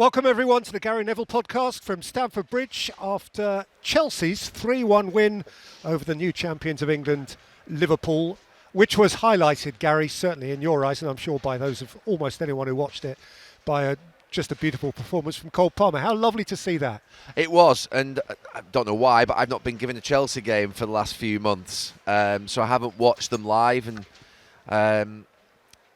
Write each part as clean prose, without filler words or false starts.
Welcome everyone to the Gary Neville Podcast from Stamford Bridge after Chelsea's 3-1 win over the new champions of England, Liverpool, which was highlighted, Gary, certainly in your eyes, and I'm sure by those of almost anyone who watched it, by just a beautiful performance from Cole Palmer. How lovely to see that. It was, and I don't know why, but I've not been given a Chelsea game for the last few months, so I haven't watched them live, and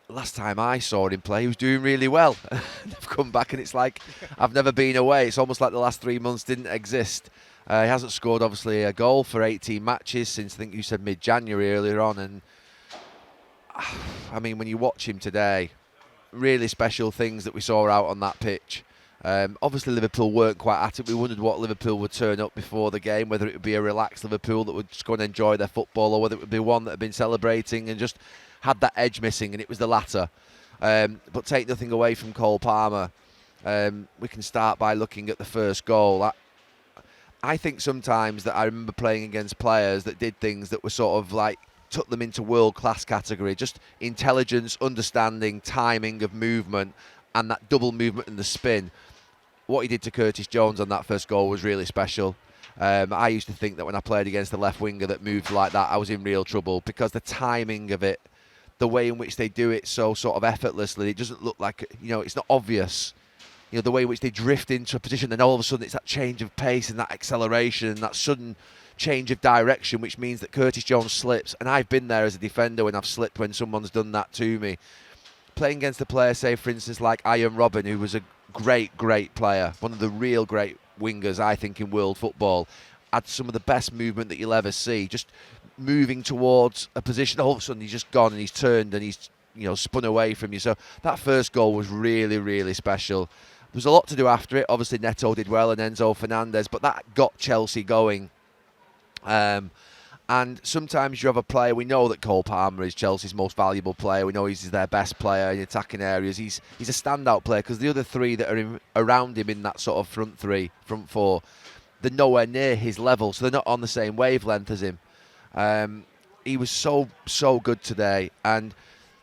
last time I saw him play, he was doing really well. I've come back and it's like I've never been away. It's almost like the last 3 months didn't exist. He hasn't scored, obviously, a goal for 18 matches since, I think you said, mid-January earlier on. And, I mean, when you watch him today, really special things that we saw out on that pitch. Obviously, Liverpool weren't quite at it. We wondered what Liverpool would turn up before the game, whether it would be a relaxed Liverpool that would just go and enjoy their football, or whether it would be one that had been celebrating and just had that edge missing, and it was the latter. But take nothing away from Cole Palmer. We can start by looking at the first goal. I think sometimes that I remember playing against players that did things that were sort of like, took them into world-class category. Just intelligence, understanding, timing of movement, and that double movement and the spin. What he did to Curtis Jones on that first goal was really special. I used to think that when I played against a left winger that moved like that, I was in real trouble, because the timing of it, the way in which they do it so sort of effortlessly, it doesn't look like, it's not obvious. The way in which they drift into a position, and all of a sudden it's that change of pace and that acceleration and that sudden change of direction, which means that Curtis Jones slips. And I've been there as a defender when I've slipped when someone's done that to me. Playing against a player, say, for instance, like Ian Robin, who was a great, great player, one of the real great wingers, I think, in world football, had some of the best movement that you'll ever see. Just moving towards a position, all of a sudden he's just gone and he's turned and he's spun away from you. So that first goal was really, really special. There was a lot to do after it. Obviously Neto did well and Enzo Fernandez, but that got Chelsea going. And sometimes you have a player, we know that Cole Palmer is Chelsea's most valuable player. We know he's their best player in attacking areas. He's a standout player, because the other three that are around him in that sort of front four, they're nowhere near his level, so they're not on the same wavelength as him. He was so good today, and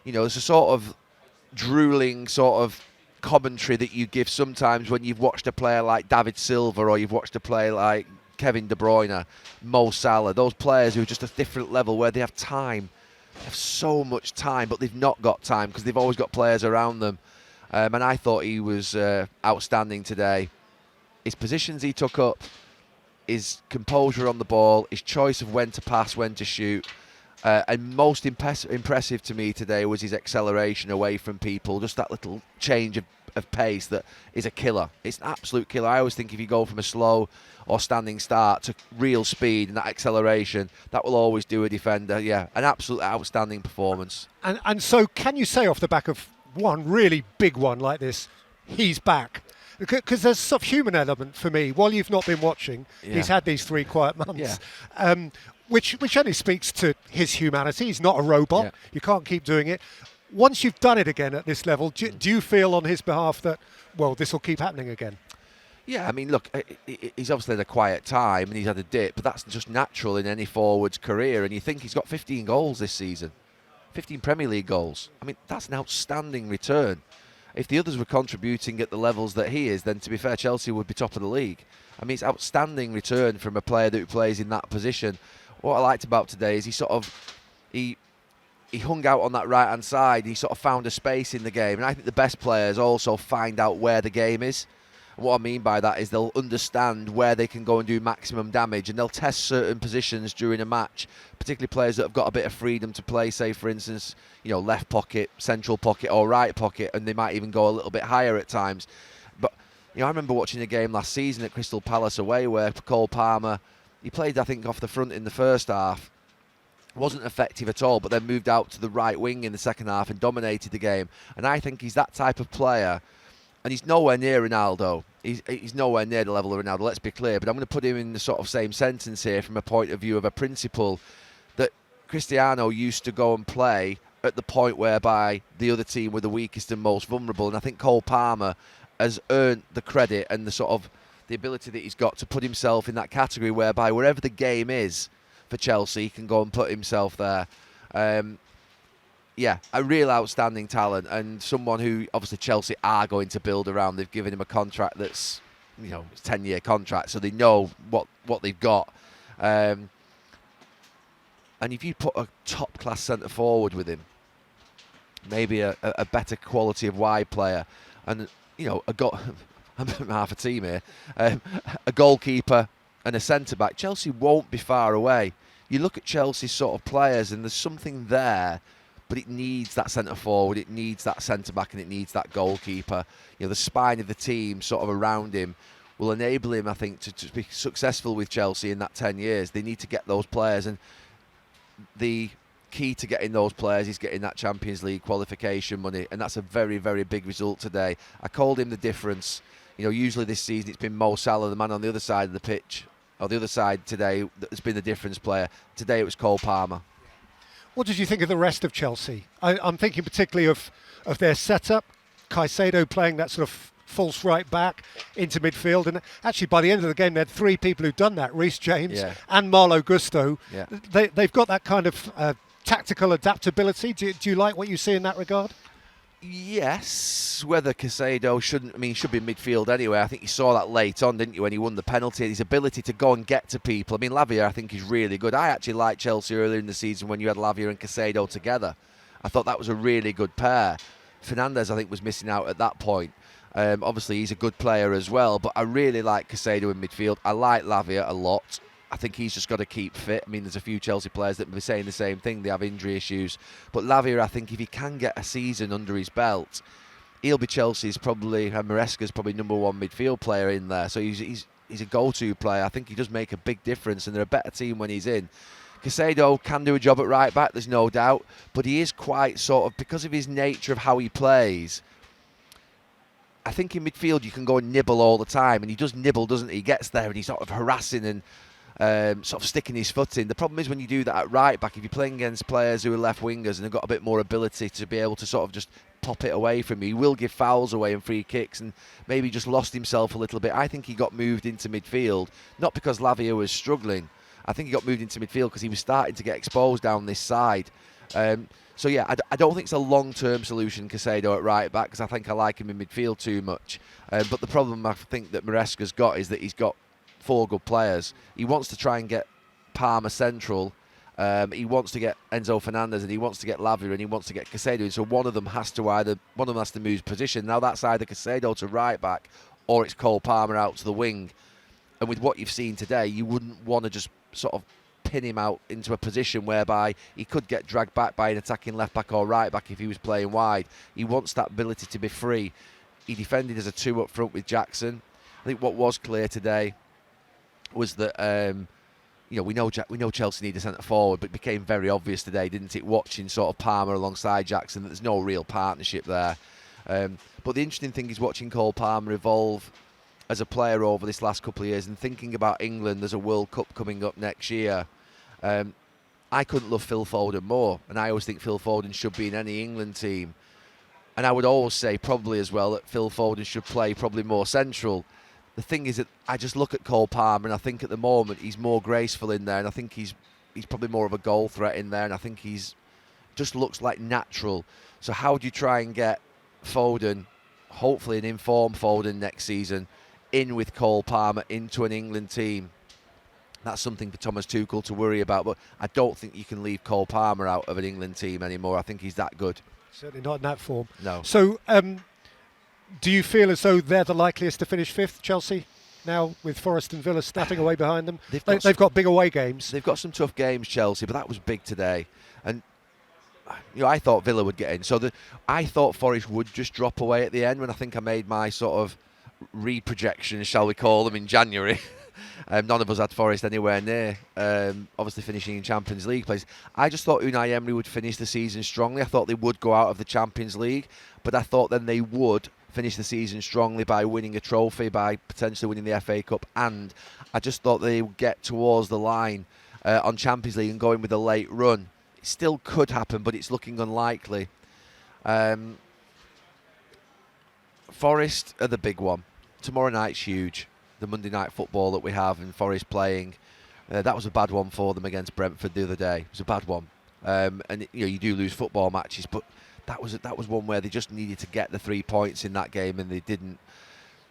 there's a sort of drooling sort of commentary that you give sometimes when you've watched a player like David Silva, or you've watched a player like Kevin De Bruyne, Mo Salah, those players who are just a different level, where they have time. They have so much time, but they've not got time because they've always got players around them. And I thought he was outstanding today. His positions he took up, his composure on the ball, his choice of when to pass, when to shoot, and most impressive to me today was his acceleration away from people. Just that little change of pace that is a killer. It's an absolute killer. I always think if you go from a slow or standing start to real speed and that acceleration, that will always do a defender. Yeah, an absolute outstanding performance. And so can you say off the back of one really big one like this, he's back? Because there's a sort of human element for me. While you've not been watching, he's had these 3 quiet months, which only speaks to his humanity. He's not a robot. Yeah. You can't keep doing it. Once you've done it again at this level, do you feel on his behalf that, well, this will keep happening again? Yeah, I mean, look, he's obviously had a quiet time and he's had a dip, but that's just natural in any forward's career. And you think he's got 15 goals this season, 15 Premier League goals. I mean, that's an outstanding return. If the others were contributing at the levels that he is, then to be fair, Chelsea would be top of the league. I mean, it's outstanding return from a player that plays in that position. What I liked about today is he hung out on that right-hand side. He sort of found a space in the game. And I think the best players also find out where the game is. And what I mean by that is they'll understand where they can go and do maximum damage, and they'll test certain positions during a match, particularly players that have got a bit of freedom to play, say, for instance, left pocket, central pocket or right pocket, and they might even go a little bit higher at times. But, I remember watching a game last season at Crystal Palace away where Cole Palmer, he played, I think, off the front in the first half. Wasn't effective at all, but then moved out to the right wing in the second half and dominated the game. And I think he's that type of player. And he's nowhere near Ronaldo. He's nowhere near the level of Ronaldo, let's be clear. But I'm going to put him in the sort of same sentence here from a point of view of a principle that Cristiano used to go and play at the point whereby the other team were the weakest and most vulnerable. And I think Cole Palmer has earned the credit and the sort of the ability that he's got to put himself in that category whereby wherever the game is for Chelsea, he can go and put himself there. Yeah, a real outstanding talent, and someone who obviously Chelsea are going to build around. They've given him a contract that's, it's a 10-year contract, so they know what they've got. And if you put a top-class centre-forward with him, maybe a better quality of wide player, and, I'm half a team here, a goalkeeper and a centre-back, Chelsea won't be far away. You look at Chelsea's sort of players, and there's something there, but it needs that centre-forward, it needs that centre-back, and it needs that goalkeeper. The spine of the team sort of around him will enable him, I think, to be successful with Chelsea in that 10 years. They need to get those players, and the key to getting those players is getting that Champions League qualification money, and that's a very, very big result today. I called him the difference. Usually this season it's been Mo Salah, the man on the other side of the pitch, or the other side today, that's been the difference player. Today it was Cole Palmer. What did you think of the rest of Chelsea? I'm thinking particularly of their setup, Caicedo playing that sort of false right back into midfield, and actually by the end of the game they had three people who'd done that, Reece James and Malo Gusto. Yeah. They've got that kind of tactical adaptability. Do you like what you see in that regard? Yes, whether Caicedo should be in midfield anyway. I think you saw that late on, didn't you, when he won the penalty. His ability to go and get to people. Lavia, I think, is really good. I actually liked Chelsea earlier in the season when you had Lavia and Caicedo together. I thought that was a really good pair. Fernandes, I think, was missing out at that point. Obviously, he's a good player as well, but I really like Caicedo in midfield. I like Lavia a lot. I think he's just got to keep fit. There's a few Chelsea players that will be saying the same thing. They have injury issues. But Lavia, I think if he can get a season under his belt, he'll be Chelsea's probably, and Maresca's probably number one midfield player in there. So he's a go-to player. I think he does make a big difference, and they're a better team when he's in. Caicedo can do a job at right back, there's no doubt. But he is quite sort of, because of his nature of how he plays, I think in midfield you can go and nibble all the time. And he does nibble, doesn't he? He gets there and he's sort of harassing and sort of sticking his foot in. The problem is when you do that at right back, if you're playing against players who are left wingers and have got a bit more ability to be able to sort of just pop it away from you, he will give fouls away and free kicks, and maybe just lost himself a little bit. I think he got moved into midfield, not because Lavia was struggling. I think he got moved into midfield because he was starting to get exposed down this side. So yeah, I don't think it's a long-term solution, Caicedo at right back, because I think I like him in midfield too much. But the problem I think that Maresca's got is that he's got four good players. He wants to try and get Palmer central. He wants to get Enzo Fernandez, and he wants to get Lavia, and he wants to get Caicedo. So one of them has to move position. Now that's either Caicedo to right back, or it's Cole Palmer out to the wing. And with what you've seen today, you wouldn't want to just sort of pin him out into a position whereby he could get dragged back by an attacking left back or right back if he was playing wide. He wants that ability to be free. He defended as a two up front with Jackson. I think what was clear today was that we know Chelsea need a centre forward, but it became very obvious today, didn't it, watching sort of Palmer alongside Jackson, that there's no real partnership there. But the interesting thing is watching Cole Palmer evolve as a player over this last couple of years, and thinking about England, there's a World Cup coming up next year. I couldn't love Phil Foden more, and I always think Phil Foden should be in any England team. And I would always say probably as well that Phil Foden should play probably more central. The thing is that I just look at Cole Palmer, and I think at the moment he's more graceful in there, and I think he's probably more of a goal threat in there, and I think he's just looks like natural. So how do you try and get Foden, hopefully an informed Foden next season, in with Cole Palmer into an England team? That's something for Thomas Tuchel to worry about, but I don't think you can leave Cole Palmer out of an England team anymore. I think he's that good. Certainly not in that form. No. So do you feel as though they're the likeliest to finish fifth, Chelsea, now with Forest and Villa snapping away behind them? They've got big away games. They've got some tough games, Chelsea, but that was big today. And I thought Villa would get in. So I thought Forest would just drop away at the end when I think I made my sort of re-projections, shall we call them, in January. None of us had Forest anywhere near, obviously finishing in Champions League place. I just thought Unai Emery would finish the season strongly. I thought they would go out of the Champions League, but I thought then they would finish the season strongly by winning a trophy, by potentially winning the FA Cup, and I just thought they would get towards the line on Champions League and go in with a late run. It still could happen, but it's looking unlikely. Forest are the big one. Tomorrow night's huge. The Monday night football that we have and Forest playing. That was a bad one for them against Brentford the other day. It was a bad one. And you do lose football matches, but that was one where they just needed to get the 3 points in that game, and they didn't.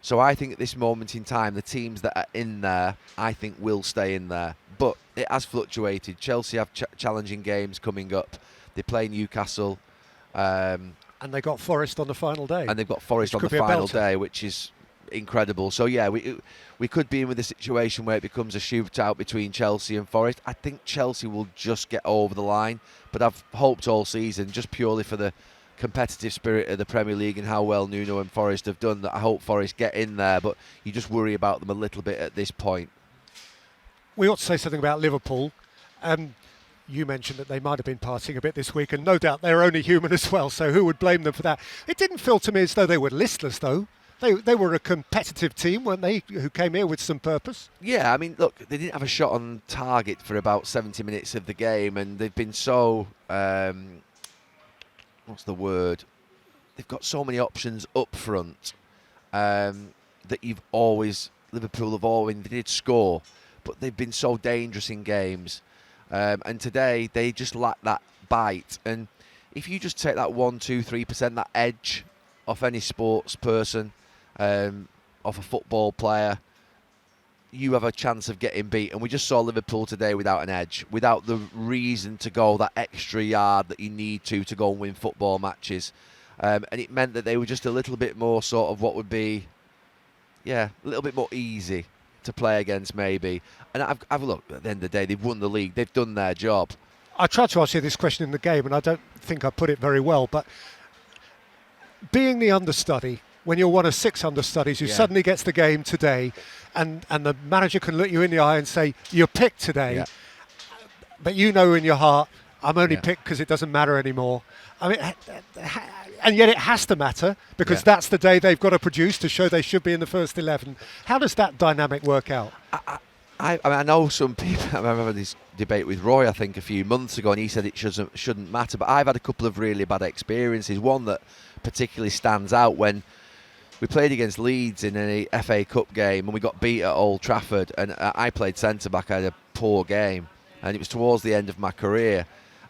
So I think at this moment in time, the teams that are in there, I think will stay in there. But it has fluctuated. Chelsea have challenging games coming up. They play Newcastle. And they got Forest on the final day. And they've got Forest on the final day, which is incredible. So, yeah, we could be in with a situation where it becomes a shootout between Chelsea and Forest. I think Chelsea will just get over the line. But I've hoped all season, just purely for the competitive spirit of the Premier League and how well Nuno and Forest have done, that I hope Forest get in there, but you just worry about them a little bit at this point. We ought to say something about Liverpool. You mentioned that they might have been partying a bit this week, and no doubt they're only human as well, so who would blame them for that? It didn't feel to me as though they were listless, though. They were a competitive team, weren't they, who came here with some purpose? Yeah, I mean, look, they didn't have a shot on target for about 70 minutes of the game, and they've been so... what's the word? They've got so many options up front that Liverpool have always, they did score, but they've been so dangerous in games. And today they just lack that bite. And if you just take that 1, 2, 3%, that edge off any sports person, off a football player, you have a chance of getting beat. And we just saw Liverpool today without an edge, without the reason to go that extra yard that you need to go and win football matches. And it meant that they were just a little bit more sort of what would be, a little bit more easy to play against maybe. And I've looked, at the end of the day, they've won the league. They've done their job. I tried to ask you this question in the game, and I don't think I put it very well, but being the understudy, when you're one of 6 understudies who suddenly gets the game today, and the manager can look you in the eye and say, you're picked today, but you know in your heart, I'm only picked because it doesn't matter anymore. I mean, and yet it has to matter, because that's the day they've got to produce to show they should be in the first 11. How does that dynamic work out? I know some people. I remember this debate with Roy, I think, a few months ago, and he said it shouldn't matter. But I've had a couple of really bad experiences. One that particularly stands out when we played against Leeds in an FA Cup game, and we got beat at Old Trafford. And I played centre back. I had a poor game, and it was towards the end of my career.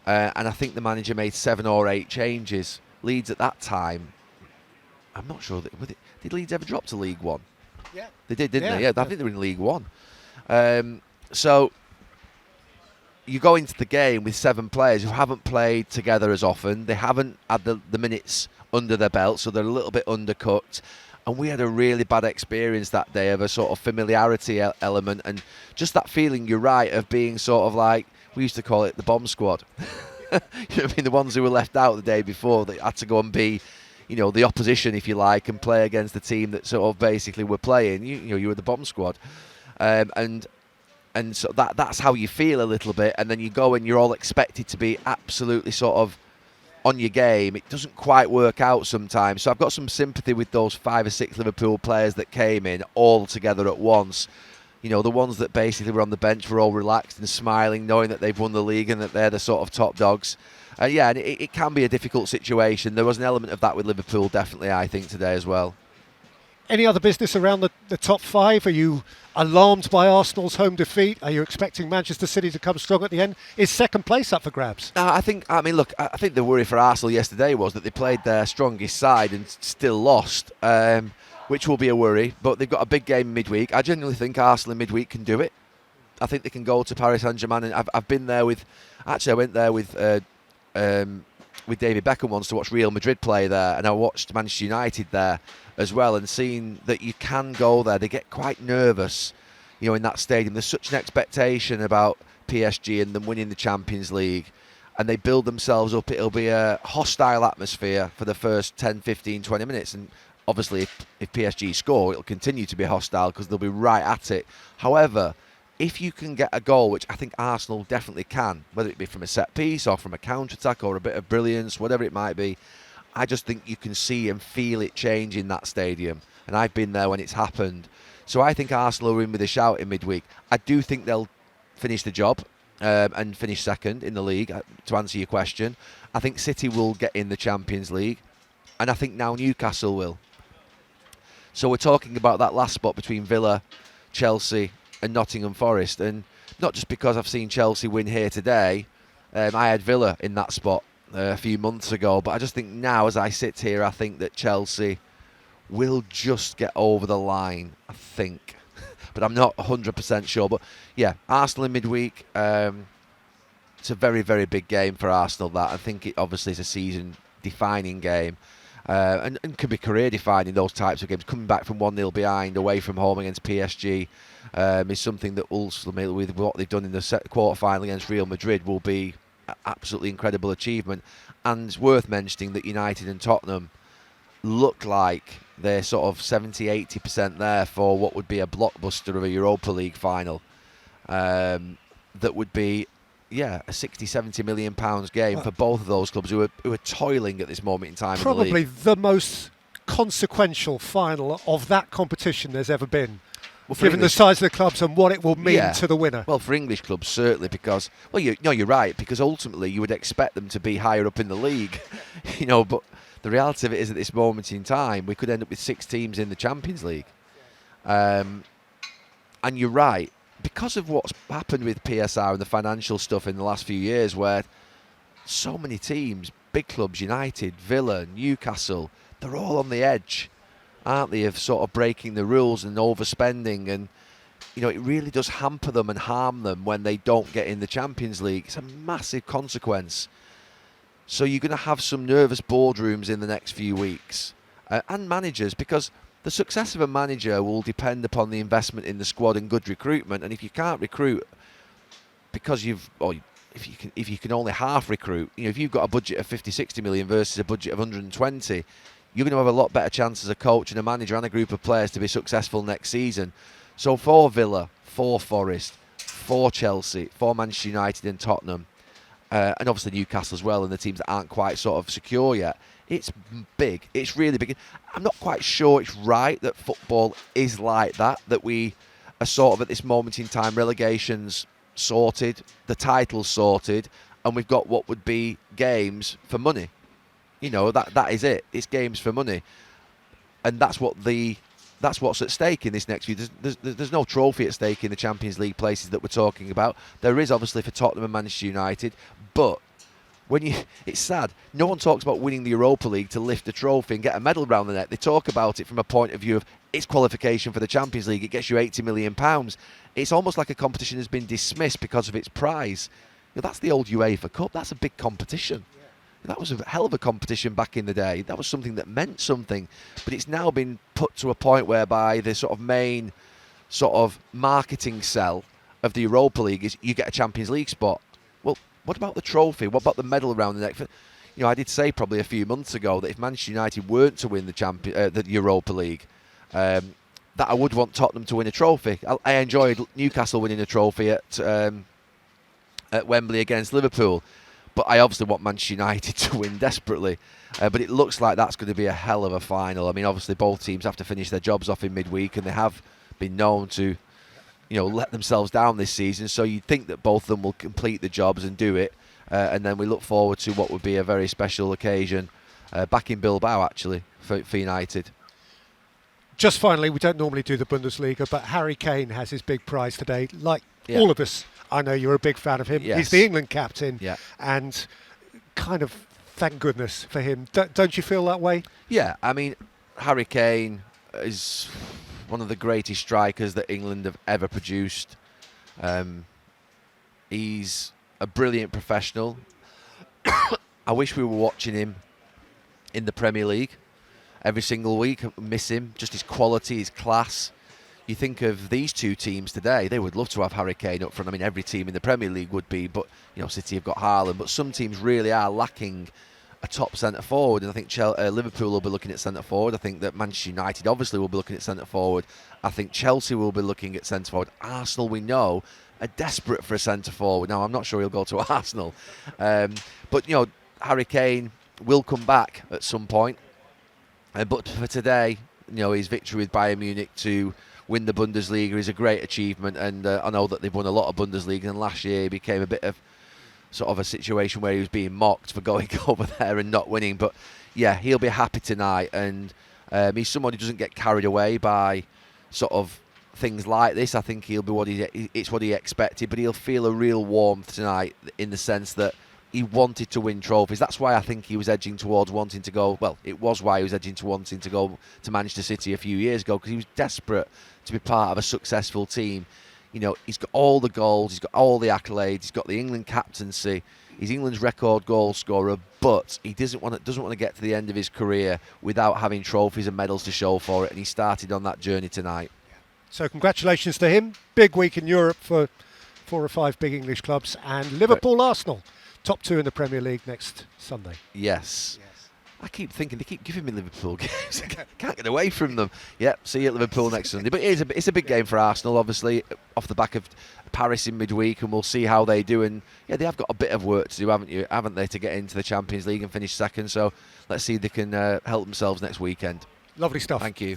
And I think the manager made 7 or 8 changes. Leeds at that time, I'm not sure. Did Leeds ever drop to League One? Yeah, they did, didn't they? Yeah, I think they were in League One. So you go into the game with 7 players who haven't played together as often. They haven't had the minutes under their belt, so they're a little bit undercooked. And we had a really bad experience that day of a sort of familiarity element, and just that feeling, you're right, of being sort of like, we used to call it the bomb squad. You know what I mean? The ones who were left out the day before, that had to go and be, the opposition, if you like, and play against the team that sort of basically were playing. You were the bomb squad. And so that's how you feel a little bit, and then you go and you're all expected to be absolutely sort of on your game. It doesn't quite work out sometimes. So I've got some sympathy with those 5 or 6 Liverpool players that came in all together at once. The ones that basically were on the bench were all relaxed and smiling, knowing that they've won the league and that they're the sort of top dogs. And it can be a difficult situation. There was an element of that with Liverpool, definitely, I think, today as well. Any other business around the top 5? Are you alarmed by Arsenal's home defeat? Are you expecting Manchester City to come strong at the end? Is second place up for grabs? I think the worry for Arsenal yesterday was that they played their strongest side and still lost, which will be a worry. But they've got a big game midweek. I genuinely think Arsenal in midweek can do it. I think they can go to Paris Saint-Germain. And I've been there with... Actually, I went there with David Beckham once to watch Real Madrid play there, and I watched Manchester United there as well, and seeing that you can go there. They get quite nervous, in that stadium. There's such an expectation about PSG and them winning the Champions League, and they build themselves up. It'll be a hostile atmosphere for the first 10, 15, 20 minutes, and obviously if PSG score, it'll continue to be hostile because they'll be right at it. However, if you can get a goal, which I think Arsenal definitely can, whether it be from a set piece or from a counter-attack or a bit of brilliance, whatever it might be, I just think you can see and feel it change in that stadium. And I've been there when it's happened. So I think Arsenal are in with a shout in midweek. I do think they'll finish the job and finish second in the league, to answer your question. I think City will get in the Champions League. And I think now Newcastle will. So we're talking about that last spot between Villa, Chelsea and Nottingham Forest. And not just because I've seen Chelsea win here today, I had Villa in that spot a few months ago, but I just think now, as I sit here, I think that Chelsea will just get over the line, I think. But I'm not 100% sure. But yeah, Arsenal in midweek. It's a very, very big game for Arsenal, that. I think it obviously is a season-defining game. And can be career-defining, those types of games. Coming back from 1-0 behind away from home against PSG is something that ultimately, with what they've done in the quarter-final against Real Madrid, will be an absolutely incredible achievement. And it's worth mentioning that United and Tottenham look like they're sort of 70-80% there for what would be a blockbuster of a Europa League final. That would be, a 60-70 million pounds game for both of those clubs who are toiling at this moment in time. Probably in the league. The most consequential final of that competition there's ever been, given the size of the clubs and what it will mean to the winner. Well, for English clubs, certainly, because, you're right, because ultimately you would expect them to be higher up in the league, but the reality of it is, at this moment in time, we could end up with 6 teams in the Champions League. And you're right, because of what's happened with PSR and the financial stuff in the last few years, where so many teams, big clubs, United, Villa, Newcastle, they're all on the edge, aren't they, of sort of breaking the rules and overspending, and it really does hamper them and harm them when they don't get in the Champions League. It's a massive consequence. So you're going to have some nervous boardrooms in the next few weeks, and managers, because the success of a manager will depend upon the investment in the squad and good recruitment. And if you can't recruit because if you can only half recruit, if you've got a budget of 50-60 million versus a budget of 120, you're going to have a lot better chance as a coach and a manager and a group of players to be successful next season. So for Villa, for Forest, for Chelsea, for Manchester United and Tottenham, and obviously Newcastle as well, and the teams that aren't quite sort of secure yet, it's big. It's really big. I'm not quite sure it's right that football is like that we are sort of at this moment in time, relegations sorted, the titles sorted, and we've got what would be games for money. That is it. It's games for money. And that's what's at stake in this next few. There's no trophy at stake in the Champions League places that we're talking about. There is obviously for Tottenham and Manchester United, but it's sad. No one talks about winning the Europa League to lift a trophy and get a medal around the neck. They talk about it from a point of view of its qualification for the Champions League. It gets you £80 million. It's almost like a competition has been dismissed because of its prize. That's the old UEFA Cup. That's a big competition. That was a hell of a competition back in the day. That was something that meant something. But it's now been put to a point whereby the sort of main sort of marketing sell of the Europa League is you get a Champions League spot. Well, what about the trophy? What about the medal around the neck? I did say probably a few months ago that if Manchester United weren't to win the Europa League, that I would want Tottenham to win a trophy. I enjoyed Newcastle winning a trophy at Wembley against Liverpool. But I obviously want Manchester United to win desperately. But it looks like that's going to be a hell of a final. I mean, obviously both teams have to finish their jobs off in midweek, and they have been known to, let themselves down this season. So you'd think that both of them will complete the jobs and do it. And then we look forward to what would be a very special occasion back in Bilbao, actually, for United. Just finally, we don't normally do the Bundesliga, but Harry Kane has his big prize today. Like all of us, I know you're a big fan of him. Yes. He's the England captain, and kind of thank goodness for him. Don't you feel that way? Yeah, I mean, Harry Kane is one of the greatest strikers that England have ever produced. He's a brilliant professional. I wish we were watching him in the Premier League every single week. I miss him, just his quality, his class. You think of these two teams today, they would love to have Harry Kane up front. I mean, every team in the Premier League would be, but City have got Haaland, but some teams really are lacking a top centre forward, and I think Liverpool will be looking at centre forward. I think that Manchester United obviously will be looking at centre forward. I think Chelsea will be looking at centre forward. Arsenal, we know, are desperate for a centre forward. Now, I'm not sure he'll go to Arsenal, but Harry Kane will come back at some point. But for today, his victory with Bayern Munich to win the Bundesliga is a great achievement, and I know that they've won a lot of Bundesliga, and last year he became a bit of sort of a situation where he was being mocked for going over there and not winning. But yeah, he'll be happy tonight, and he's someone who doesn't get carried away by sort of things like this. I think he'll be it's what he expected, but he'll feel a real warmth tonight in the sense that he wanted to win trophies. That's why I think he was edging towards wanting to go. Well, it was why he was edging to wanting to go to Manchester City a few years ago, because he was desperate to be part of a successful team. You know, he's got all the goals, he's got all the accolades, he's got the England captaincy, he's England's record goal scorer, but he doesn't want to get to the end of his career without having trophies and medals to show for it, and he started on that journey tonight. So congratulations to him. Big week in Europe for 4 or 5 big English clubs, and Liverpool, Arsenal, top 2 in the Premier League next Sunday. Yes. I keep thinking they keep giving me Liverpool games. I can't get away from them. Yep, see you at Liverpool next Sunday. But it's a big game for Arsenal, obviously, off the back of Paris in midweek, and we'll see how they do. And yeah, they have got a bit of work to do, haven't they, to get into the Champions League and finish second. So let's see if they can help themselves next weekend. Lovely stuff. Thank you.